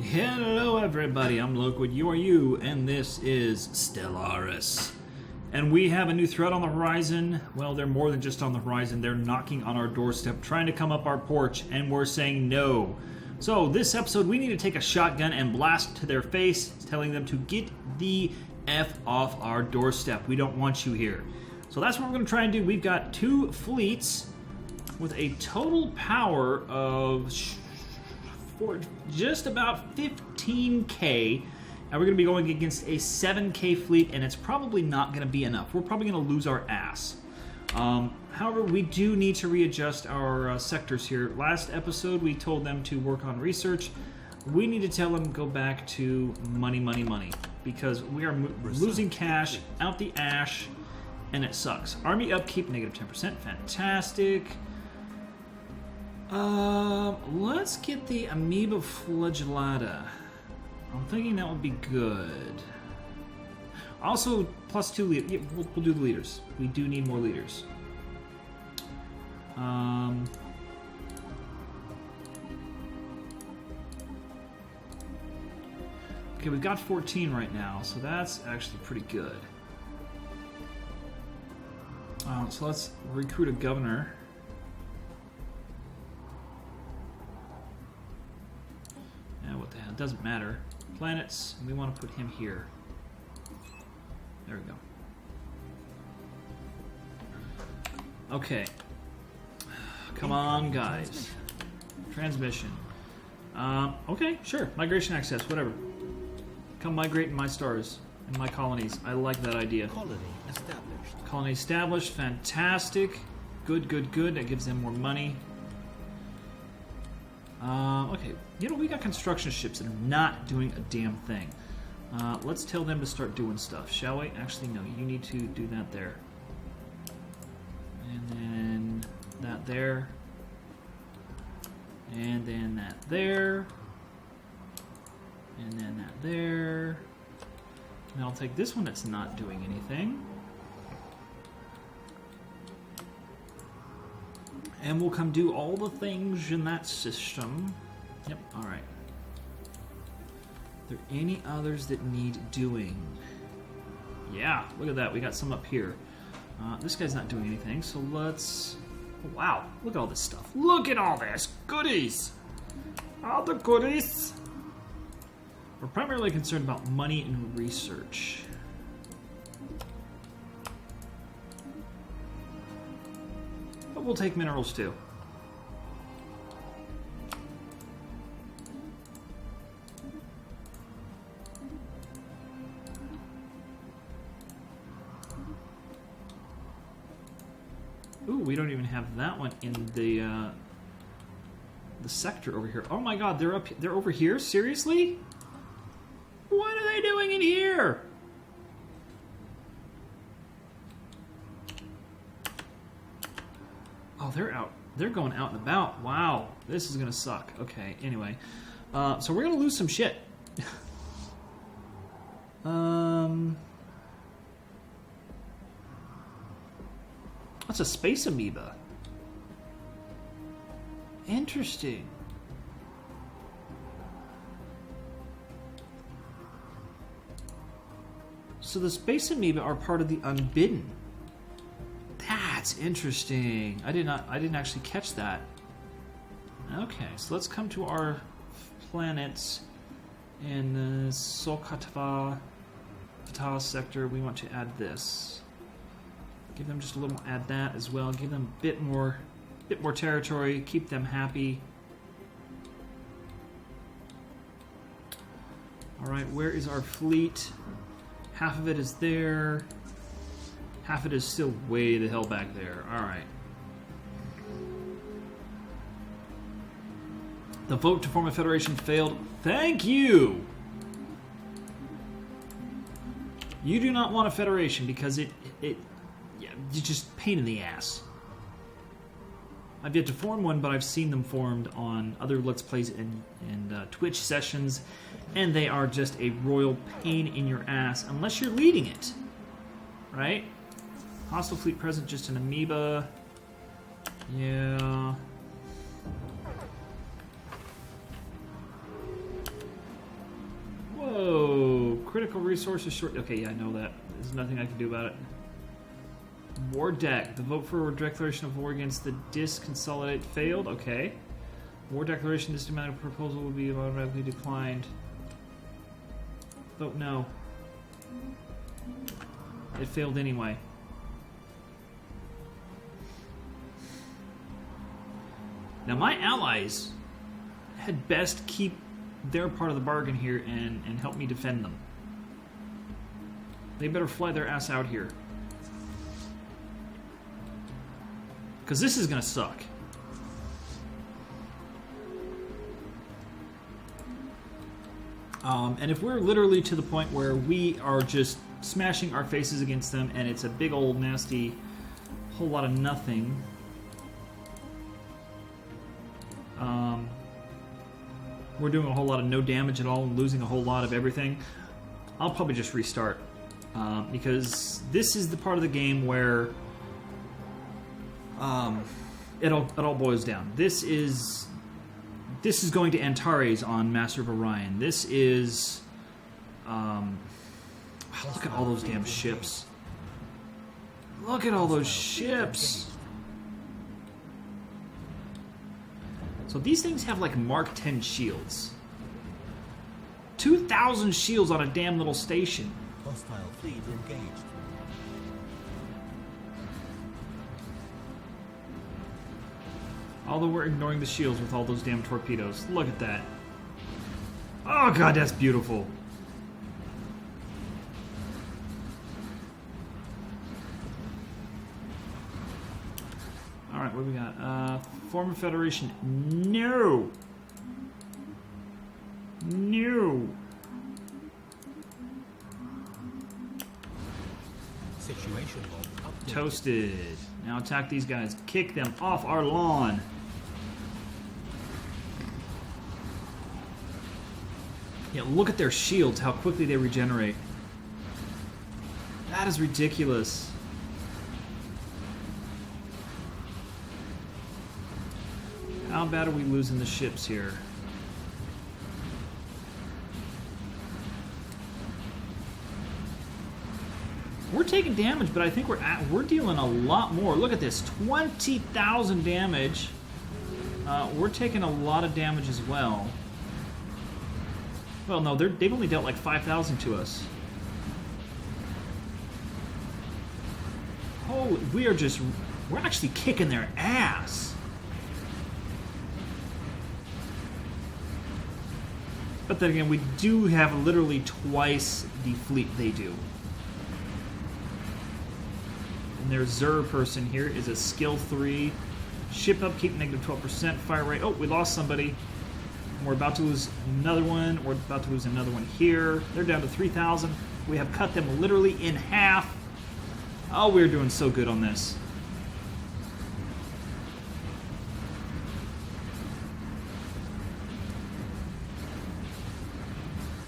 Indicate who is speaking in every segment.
Speaker 1: Hello everybody, I'm Loquid, you are you, and this is Stellaris. And we have a new threat on the horizon. Well, they're more than just on the horizon, they're knocking on our doorstep, trying to come up our porch, and we're saying no. So this episode, we need to take a shotgun and blast to their face, telling them to get the F off our doorstep. We don't want you here. So that's what we're going to try and do. We've got two fleets with a total power of just about 15k, and we're going to be going against a 7k fleet, and it's probably not going to be enough. We're probably going to lose our ass. However, we do need to readjust our sectors here. Last episode, we told them to work on research. We need to tell them go back to money, money, money, because we are losing cash out the ash, and it sucks. Army upkeep, negative 10%. Fantastic. Let's get the Amoeba Flagellata. I'm thinking that would be good. Also, plus 2 leaders. Yeah, we'll do the leaders. We do need more leaders. Okay, we've got 14 right now, so that's actually pretty good. So let's recruit a governor. It doesn't matter. Planets, and we want to put him here. There we go. Okay. Come on, guys. Transmission. Okay, sure. Migration access, whatever. Come migrate in my stars, in my colonies. I like that idea.
Speaker 2: Colony established.
Speaker 1: Colony established. Fantastic. Good, good, good. That gives them more money. Okay, you know, we got construction ships that are not doing a damn thing. Let's tell them to start doing stuff, shall we? Actually, no, you need to do that there. And then that there. And then that there. And then that there. And I'll take this one that's not doing anything. And we'll come do all the things in that system. Yep, alright. Are there any others that need doing? Yeah, look at that. We got some up here. This guy's not doing anything, so let's... Oh, wow, look at all this stuff. Look at all this! Goodies! All the goodies! We're primarily concerned about money and research. But we'll take minerals too. Ooh, we don't even have that one in the sector over here. Oh my God, they're over here? Seriously? What are they doing in here? Oh, they're out. They're going out and about. Wow, this is gonna suck. Okay, anyway, so we're gonna lose some shit. That's a space amoeba. Interesting. So the space amoeba are part of the Unbidden. That's interesting. I didn't actually catch that. Okay, so let's come to our planets in the Solkatva sector. We want to add this. Give them just a little. Add that as well. Give them a bit more territory. Keep them happy. All right, where is our fleet? Half of it is there. Half of it is still way the hell back there. Alright. The vote to form a federation failed. Thank you! You do not want a federation because it's just pain in the ass. I've yet to form one, but I've seen them formed on other Let's Plays and Twitch sessions, and they are just a royal pain in your ass unless you're leading it. Right? Hostile fleet present, just an amoeba. Yeah. critical resources short. Okay, yeah, I know that. There's nothing I can do about it. War deck. The vote for a declaration of war against the Consolidate failed. Okay. War declaration. This demand proposal will be automatically declined. Vote no. It failed anyway. Now my allies had best keep their part of the bargain here and help me defend them. They better fly their ass out here. Because this is going to suck. And if we're literally to the point where we are just smashing our faces against them and it's a big old nasty whole lot of nothing... we're doing a whole lot of no damage at all and losing a whole lot of everything, I'll probably just restart. Because this is the part of the game where it all boils down. This is going to Antares on Master of Orion. This is... look at all those damn ships. Look at all those ships! So these things have like Mark 10 shields. 2,000 shields on a damn little station.
Speaker 2: Hostile fleet engaged.
Speaker 1: Although we're ignoring the shields with all those damn torpedoes. Look at that. Oh god, that's beautiful. Alright, what do we got? Form a federation. No! No!
Speaker 2: Situation log updated.
Speaker 1: Toasted. Now attack these guys. Kick them off our lawn. Yeah, look at their shields, how quickly they regenerate. That is ridiculous. How bad are we losing the ships here? We're taking damage, but I think we're dealing a lot more. Look at this, 20,000 damage. We're taking a lot of damage as well. Well, no, they've only dealt like 5,000 to us. Holy, we're actually kicking their ass. But then again, we do have literally twice the fleet they do. And their Zur person here is a skill 3. Ship upkeep, negative 12%. Fire rate. Oh, we lost somebody. And we're about to lose another one. We're about to lose another one here. They're down to 3,000. We have cut them literally in half. Oh, we're doing so good on this.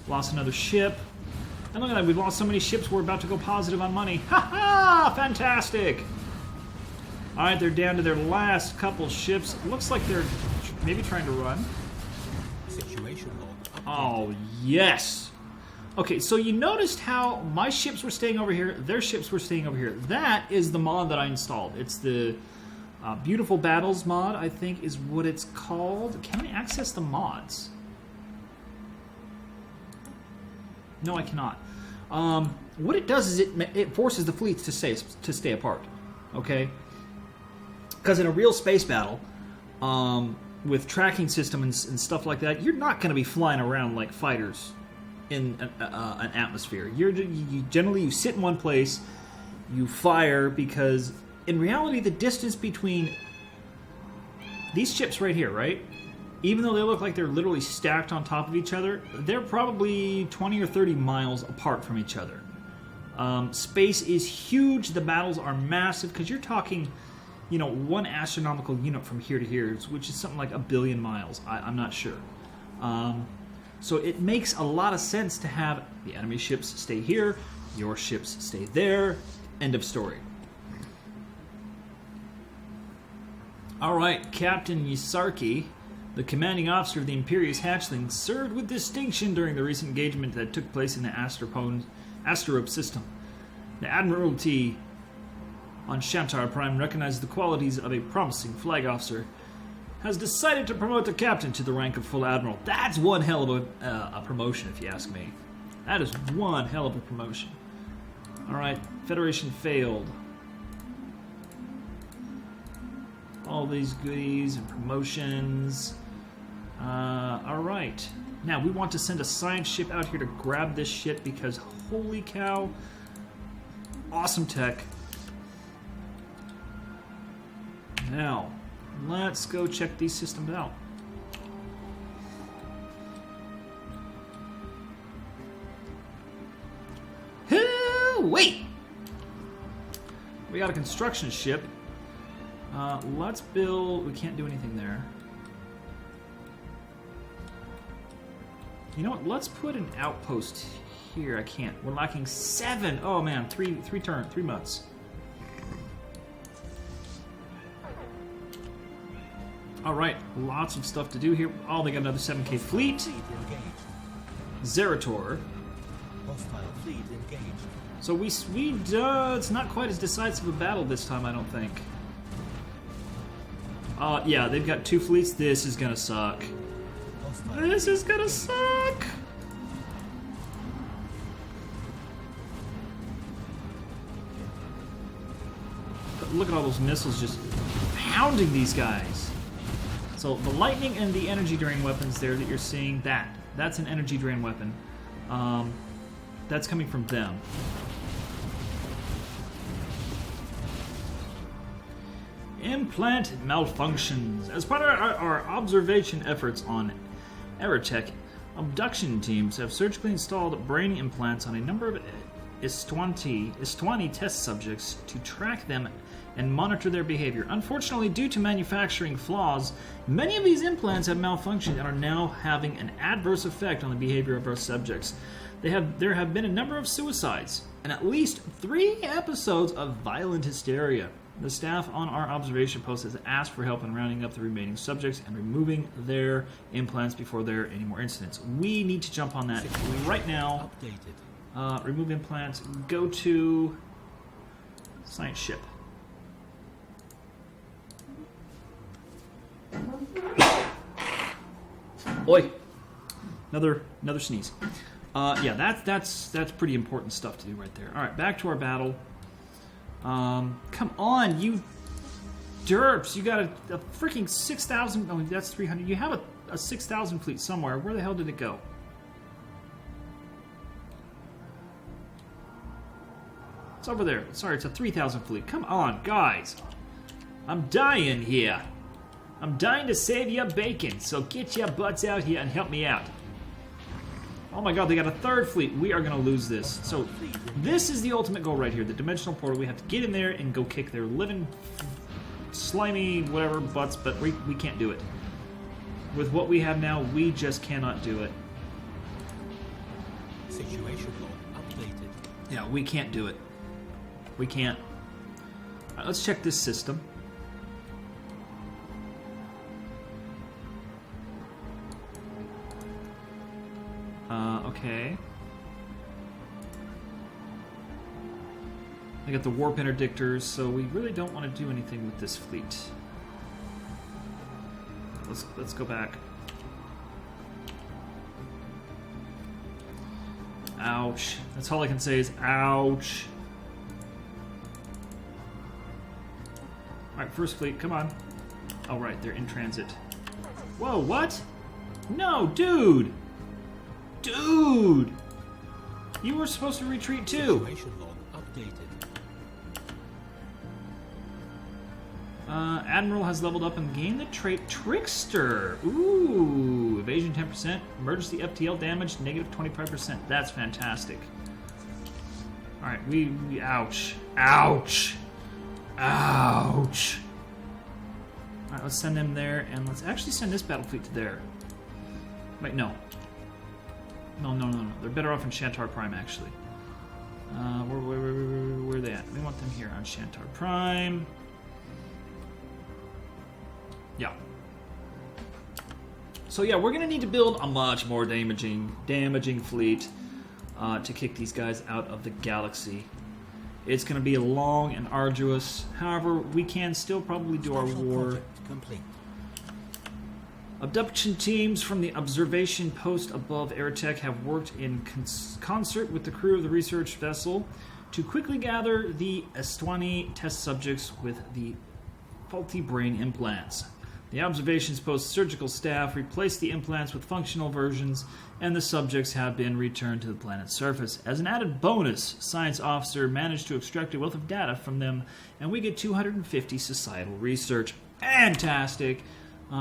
Speaker 1: Lost another ship. And look at that, we've lost so many ships, we're about to go positive on money. Ha ha! Fantastic! Alright, they're down to their last couple ships. Looks like they're maybe trying to run.
Speaker 2: Situation log updated.
Speaker 1: Oh, yes! Okay, so you noticed how my ships were staying over here, their ships were staying over here. That is the mod that I installed. It's the Beautiful Battles mod, I think is what it's called. Can I access the mods? No, I cannot. What it does is it forces the fleets to stay apart. Okay? Because in a real space battle, with tracking system and stuff like that, you're not going to be flying around like fighters in an atmosphere. You generally sit in one place, you fire, because in reality the distance between these ships right here, right? Even though they look like they're literally stacked on top of each other, they're probably 20 or 30 miles apart from each other. Space is huge. The battles are massive because you're talking, you know, one astronomical unit from here to here, which is something like 1 billion miles. I'm not sure. So it makes a lot of sense to have the enemy ships stay here, your ships stay there. End of story. All right, Captain Yasarki. The commanding officer of the Imperious Hatchling served with distinction during the recent engagement that took place in the Asterope system. The Admiralty on Shantar Prime recognizes the qualities of a promising flag officer, has decided to promote the captain to the rank of full admiral. That's one hell of a promotion, if you ask me. That is one hell of a promotion. Alright, Federation failed. All these goodies and promotions. Alright. Now, we want to send a science ship out here to grab this shit because, holy cow, awesome tech. Now, let's go check these systems out. Wait! We got a construction ship. Let's build... We can't do anything there. You know what? Let's put an outpost here. I can't. We're lacking 7. Oh man, three months. All right, lots of stuff to do here. Oh, they got another 7K fleet. Zerator.
Speaker 2: Hostile fleet engaged.
Speaker 1: So it's not quite as decisive a battle this time, I don't think. Yeah, they've got 2 fleets. This is gonna suck. This is gonna suck! But look at all those missiles just pounding these guys. So the lightning and the energy drain weapons there that you're seeing, that's an energy drain weapon. That's coming from them. Implant malfunctions. As part of our observation efforts on Aerotech, abduction teams have surgically installed brain implants on a number of Istwani test subjects to track them and monitor their behavior. Unfortunately, due to manufacturing flaws, many of these implants have malfunctioned and are now having an adverse effect on the behavior of our subjects. There have been a number of suicides and at least 3 episodes of violent hysteria. The staff on our observation post has asked for help in rounding up the remaining subjects and removing their implants before there are any more incidents. We need to jump on that right now.
Speaker 2: Updated.
Speaker 1: Remove implants. Go to science ship. Oi! Another sneeze. Yeah, that's pretty important stuff to do right there. All right, back to our battle. Come on, you derps! You got a freaking 6,000. Oh, that's 300. You have a 6,000 fleet somewhere. Where the hell did it go? It's over there. Sorry, it's a 3,000 fleet. Come on, guys. I'm dying here. I'm dying to save your bacon, so get your butts out here and help me out. Oh my god, they got a 3rd fleet. We are going to lose this. So, this is the ultimate goal right here. The dimensional portal. We have to get in there and go kick their living, slimy, whatever, butts, but we can't do it. With what we have now, we just cannot do it.
Speaker 2: Situation log updated.
Speaker 1: Yeah, we can't do it. We can't. All right, let's check this system. Okay. I got the warp interdictors, so we really don't want to do anything with this fleet. Let's go back. Ouch. That's all I can say is ouch. Alright, 1st fleet, come on. Oh, right, they're in transit. Whoa, what? No, dude! Dude! You were supposed to retreat too!
Speaker 2: Situation log updated.
Speaker 1: Admiral has leveled up and gained the trait Trickster. Ooh, evasion 10%, emergency FTL damage negative 25%. That's fantastic. Alright, we ouch. Ouch! Ouch! Alright, let's send them there, and let's actually send this battle fleet to there. Wait, no. No. They're better off in Shantar Prime, actually. Where are they at? We want them here on Shantar Prime. Yeah. So yeah, we're gonna need to build a much more damaging fleet to kick these guys out of the galaxy. It's gonna be long and arduous. However, we can still probably do our
Speaker 2: Special
Speaker 1: war.
Speaker 2: project complete.
Speaker 1: Abduction teams from the observation post above Airtech have worked in concert with the crew of the research vessel to quickly gather the Estwani test subjects with the faulty brain implants. The observations post surgical staff replaced the implants with functional versions, and the subjects have been returned to the planet's surface. As an added bonus, Science Officer managed to extract a wealth of data from them, and we get 250 societal research. Fantastic!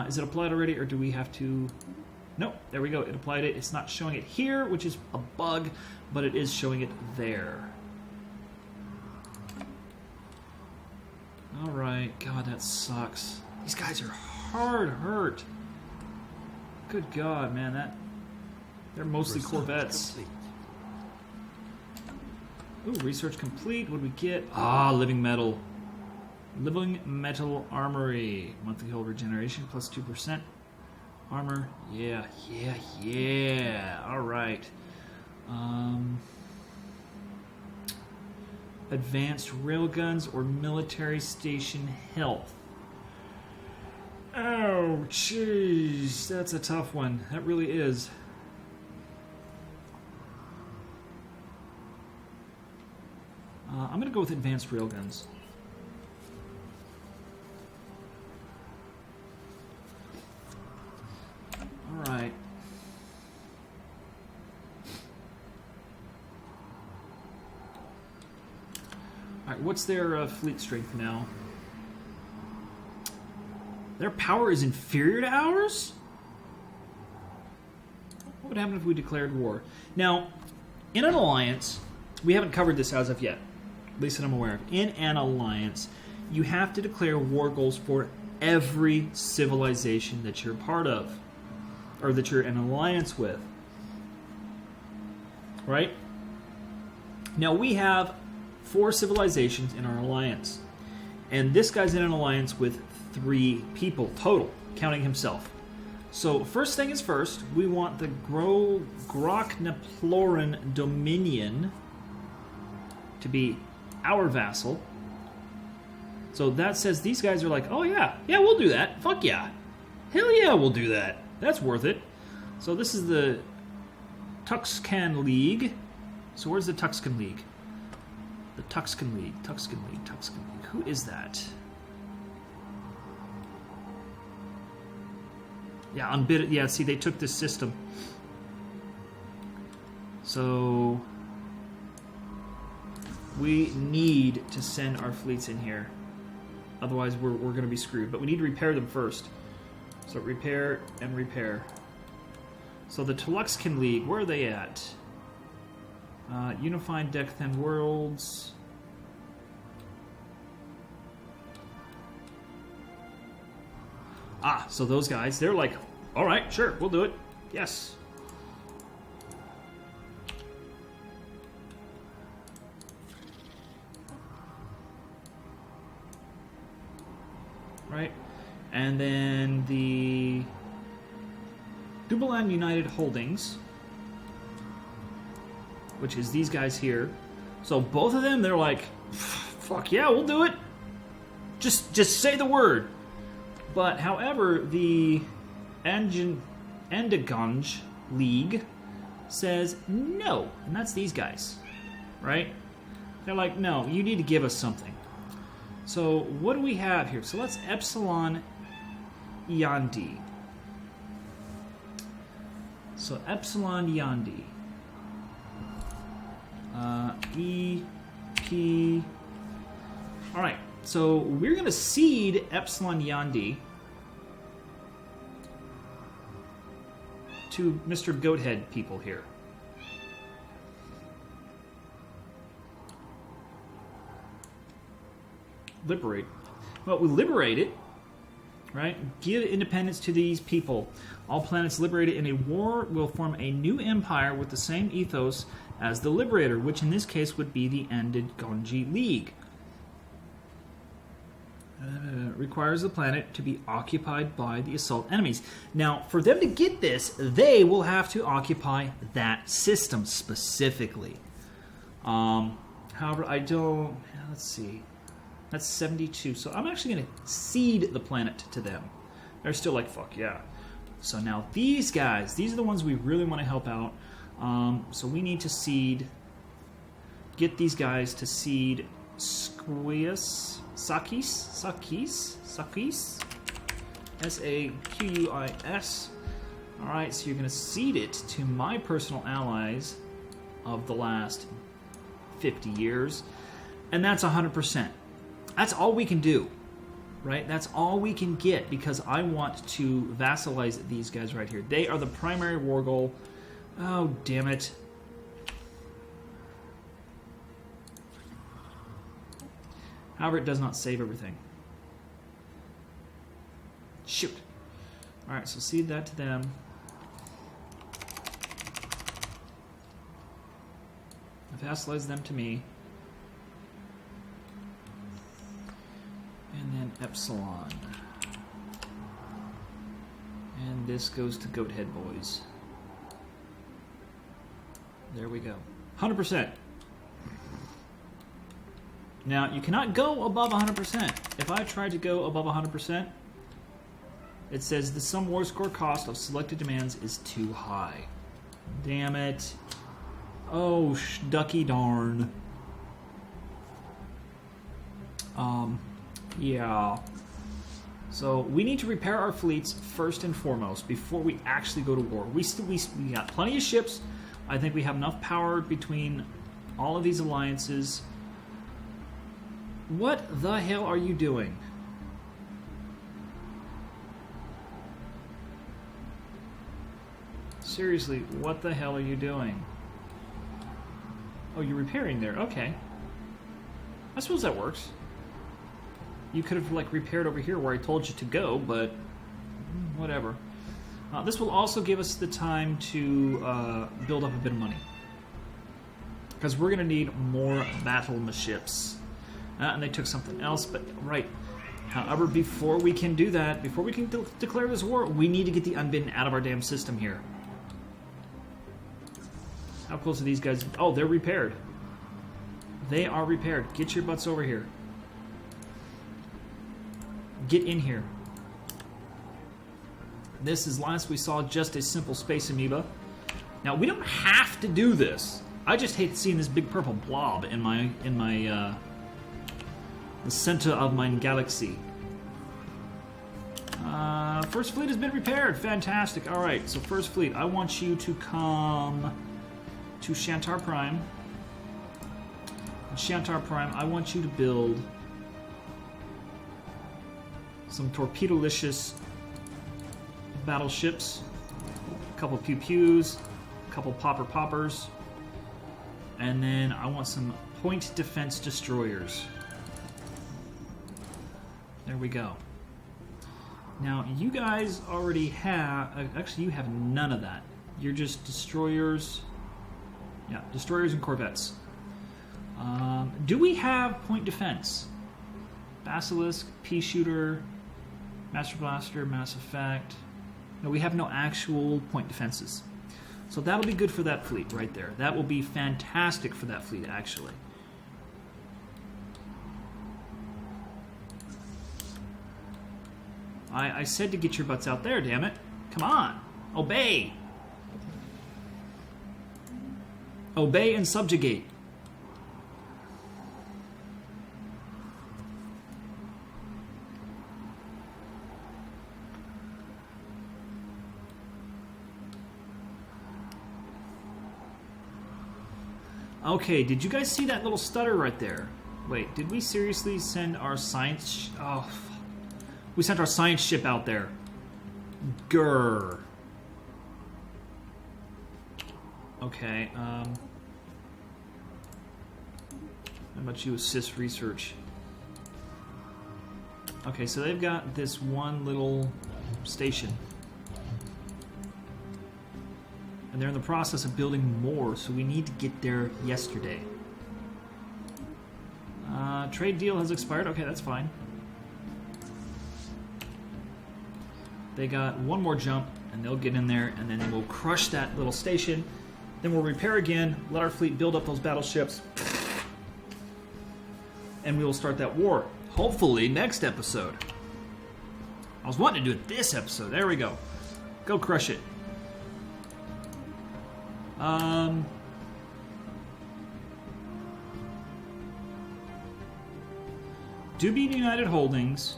Speaker 1: Is it applied already, or do we have to... Nope, there we go. It applied it. It's not showing it here, which is a bug, but it is showing it there. Alright, God, that sucks. These guys are hard hurt. Good God, man, they're mostly
Speaker 2: Research
Speaker 1: Corvettes.
Speaker 2: complete.
Speaker 1: Ooh, research complete. What do we get? Ah, living metal. Living metal armory. Monthly hull regeneration plus 2%. Armor. Yeah. Alright. Advanced railguns or military station health. Oh, jeez. That's a tough one. That really is. I'm going to go with advanced railguns. Alright. Alright, what's their fleet strength now? Their power is inferior to ours? What would happen if we declared war? Now, in an alliance, we haven't covered this as of yet, at least that I'm aware of. In an alliance, you have to declare war goals for every civilization that you're part of, or that you're in alliance with. Right? Now, we have 4 civilizations in our alliance, and this guy's in an alliance with 3 people total, counting himself. So, first thing is first, we want the Grokneploran Dominion to be our vassal. So that says these guys are like, oh yeah, we'll do that. Fuck yeah. Hell yeah, we'll do that. That's worth it. So this is the Tuxcan League. So where's the Tuxcan League? The Tuxcan League. Who is that? Yeah, Unbidden. Yeah, see, they took this system. So we need to send our fleets in here. Otherwise, we're going to be screwed. But we need to repair them first. So repair and repair. So the Tuluxcan League, where are they at? Unified Decathan Worlds. Ah, so those guys, they're like, all right, sure, we'll do it. Yes. Right. And then the Dubalan United Holdings, which is these guys here. So both of them, they're like, fuck yeah, we'll do it. Just say the word. But however, the Andagonj League says no, and that's these guys, right? They're like, no, you need to give us something. So what do we have here? So let's Epsilon Yandi. So Epsilon Yandi. EP. All right. So we're going to cede Epsilon Yandi to Mr. Goathead people here. Liberate. Well, we liberate it, right? Give independence to these people. All planets liberated in a war will form a new empire with the same ethos as the Liberator, which in this case would be the Ended Gonji League. requires the planet to be occupied by the assault enemies. Now, for them to get this, they will have to occupy that system specifically. However, I don't... Let's see. That's 72. So I'm actually going to cede the planet to them. They're still like, fuck yeah. So now these guys, these are the ones we really want to help out. So we need to cede... Get these guys to cede Sakis, Saquis. Alright, so you're going to cede it to my personal allies of the last 50 years. And that's 100%. That's all we can do. Right? That's all we can get because I want to vassalize these guys right here. They are the primary war goal. Oh, damn it. However, it does not save everything. Shoot. Alright, so cede that to them. Vassalize them to me. And then Epsilon. And this goes to Goathead Boys. There we go. 100%. Now, you cannot go above 100%. If I tried to go above 100%, it says the sum war score cost of selected demands is too high. Damn it. Oh, ducky darn. Yeah. So, we need to repair our fleets first and foremost before we actually go to war. We got plenty of ships. I think we have enough power between all of these alliances. What the hell are you doing? Seriously, what the hell are you doing? Oh, you're repairing there. Okay. I suppose that works. You could have, like, repaired over here where I told you to go, but whatever. This will also give us the time to build up a bit of money. Because we're going to need more battle ships. And they took something else, but right. However, before we can do that, before we can declare this war, we need to get the Unbidden out of our damn system here. How close are these guys? Oh, they're repaired. They are repaired. Get your butts over here. Get in here. This is last we saw just a simple space amoeba. Now, we don't have to do this. I just hate seeing this big purple blob in my the center of my galaxy. First fleet has been repaired. Fantastic. All right, so first fleet, I want you to come to Shantar Prime. And Shantar Prime, I want you to build some torpedolicious battleships, a couple pew-pews, a couple poppers, and then I want some point defense destroyers. There we go. Now, you guys already have... Actually, you have none of that. You're just destroyers. Yeah, destroyers and corvettes. Do we have point defense? Basilisk, Pea-Shooter, Master Blaster, Mass Effect. No, we have no actual point defenses. So that'll be good for that fleet right there. That will be fantastic for that fleet, actually. I said to get your butts out there, damn it. Come on. Obey. Obey and subjugate. Okay, did you guys see that little stutter right there? Wait, did we seriously send our science... Oh, we sent our science ship out there. Grr. Okay, how about you assist research? Okay, so they've got this one little station. And they're in the process of building more, so we need to get there yesterday. Trade deal has expired. Okay, that's fine. They got one more jump, and they'll get in there, and then we'll crush that little station. Then we'll repair again, let our fleet build up those battleships, and we will start that war. Hopefully next episode. I was wanting to do it this episode. There we go. Go crush it. Dubian United Holdings.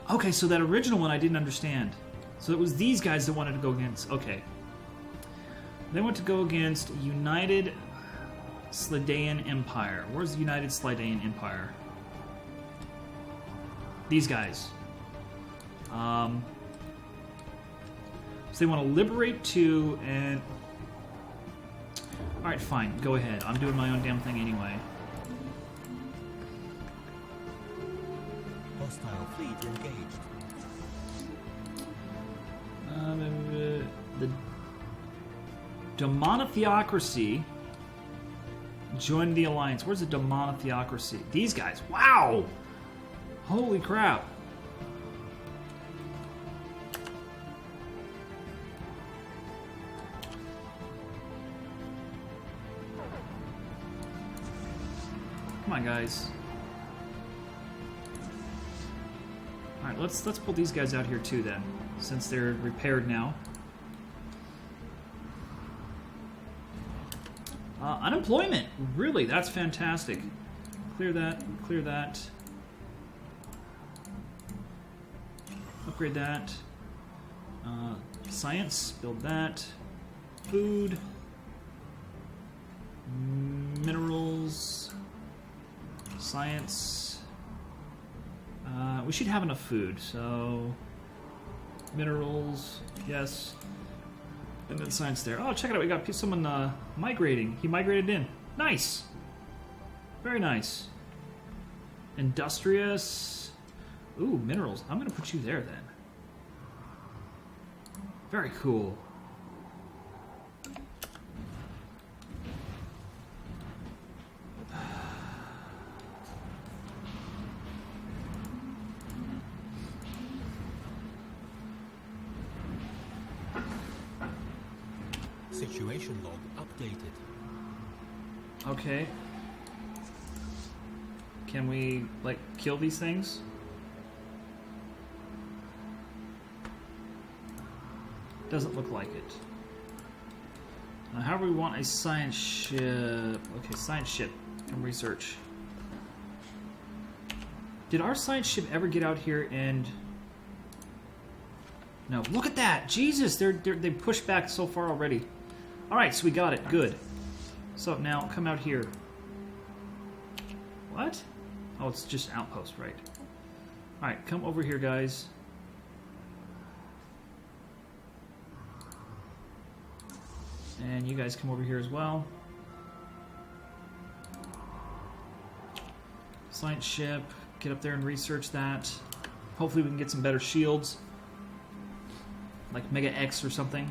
Speaker 1: Okay, so that original one I didn't understand. So it was these guys that wanted to go against. Okay. They want to go against United Slidaean Empire. Where's the United Slidaean Empire? These guys. So they want to liberate two and... Alright, fine. Go ahead. I'm doing my own damn thing anyway.
Speaker 2: Hostile fleet engaged.
Speaker 1: The Demonotheocracy joined the alliance. Where's the Demonotheocracy? These guys. Wow! Holy crap. Come on, guys. Alright, let's pull these guys out here too then, since they're repaired now. Unemployment! Really, that's fantastic. Clear that, clear that. Upgrade that. Science, build that. Food. Minerals. Science. We should have enough food, so... Minerals, yes. And then science there. Oh, check it out, we got someone migrating. He migrated in. Nice! Very nice. Industrious. Ooh, minerals. I'm gonna put you there then. Very cool.
Speaker 2: Situation log updated.
Speaker 1: Okay. Can we, like, kill these things? Doesn't look like it. However, we want a science ship. Okay, science ship and research. Did our science ship ever get out here and... No, look at that! Jesus, they pushed back so far already. Alright, so we got it. Good. So now, come out here. What? Oh, it's just outpost, right. Alright, come over here, guys. And you guys come over here as well. Science ship. Get up there and research that. Hopefully we can get some better shields. Like Mega X or something.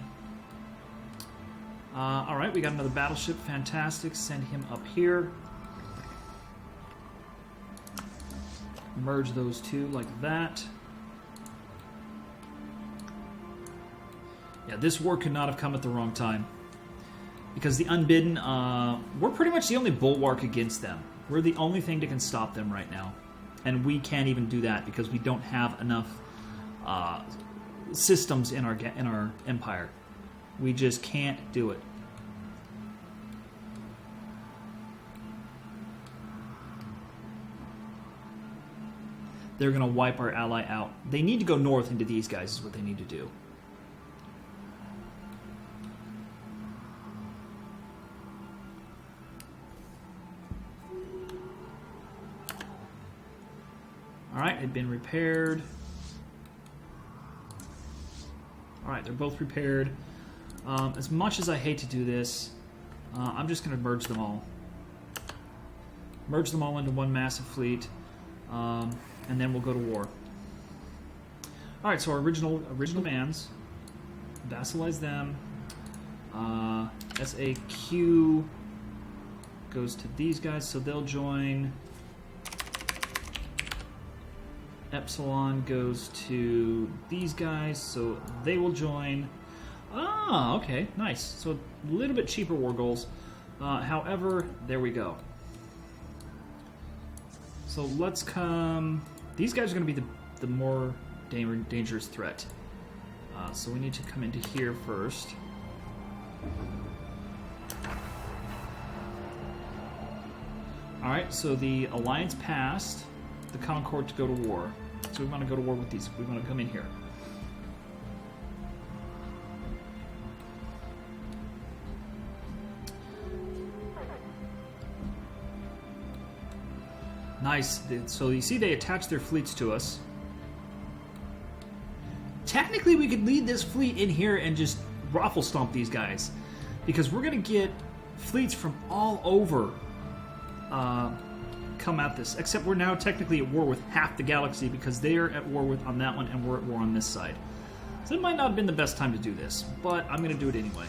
Speaker 1: Alright, we got another battleship. Fantastic. Send him up here. Merge those two like that. Yeah, this war could not have come at the wrong time. Because the Unbidden, we're pretty much the only bulwark against them. We're the only thing that can stop them right now. And we can't even do that because we don't have enough systems in our empire. We just can't do it. They're going to wipe our ally out. They need to go north into these guys is what they need to do. Alright, they've been repaired. Alright, they're both repaired. As much as I hate to do this, I'm just going to merge them all. Merge them all into one massive fleet, and then we'll go to war. Alright, so our original demands. Vassalize them. SAQ goes to these guys, so they'll join. Epsilon goes to these guys, so they will join. Ah, okay, nice. So a little bit cheaper war goals. However, there we go. So let's come... These guys are going to be the more dangerous threat. So we need to come into here first. Alright, so the Alliance passed the Concord to go to war. So we want to go to war with these. We want to come in here. Nice. So you see they attach their fleets to us. Technically, we could lead this fleet in here and just raffle stomp these guys. Because we're going to get fleets from all over come at this. Except we're now technically at war with half the galaxy because they are at war with on that one and we're at war on this side. So it might not have been the best time to do this, but I'm going to do it anyway.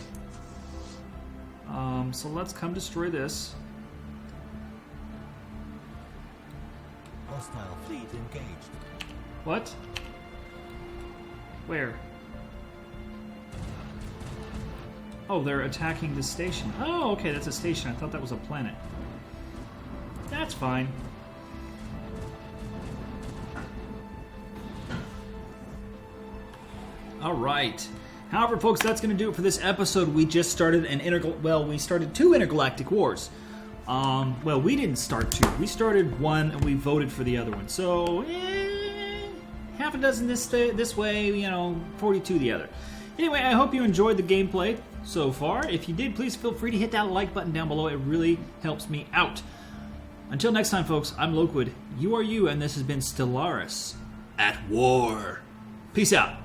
Speaker 1: So let's come destroy this.
Speaker 2: Hostile fleet engaged.
Speaker 1: What? Where? Oh, they're attacking the station. Oh, okay, that's a station. I thought that was a planet. That's fine. All right. However, folks, that's going to do it for this episode. We just started we started 2 intergalactic wars. Well, we didn't start 2. We started 1, and we voted for the other one. So, half a dozen this way, 42 the other. Anyway, I hope you enjoyed the gameplay so far. If you did, please feel free to hit that like button down below. It really helps me out. Until next time, folks, I'm Lokewood. You are you, and this has been Stellaris at War. Peace out.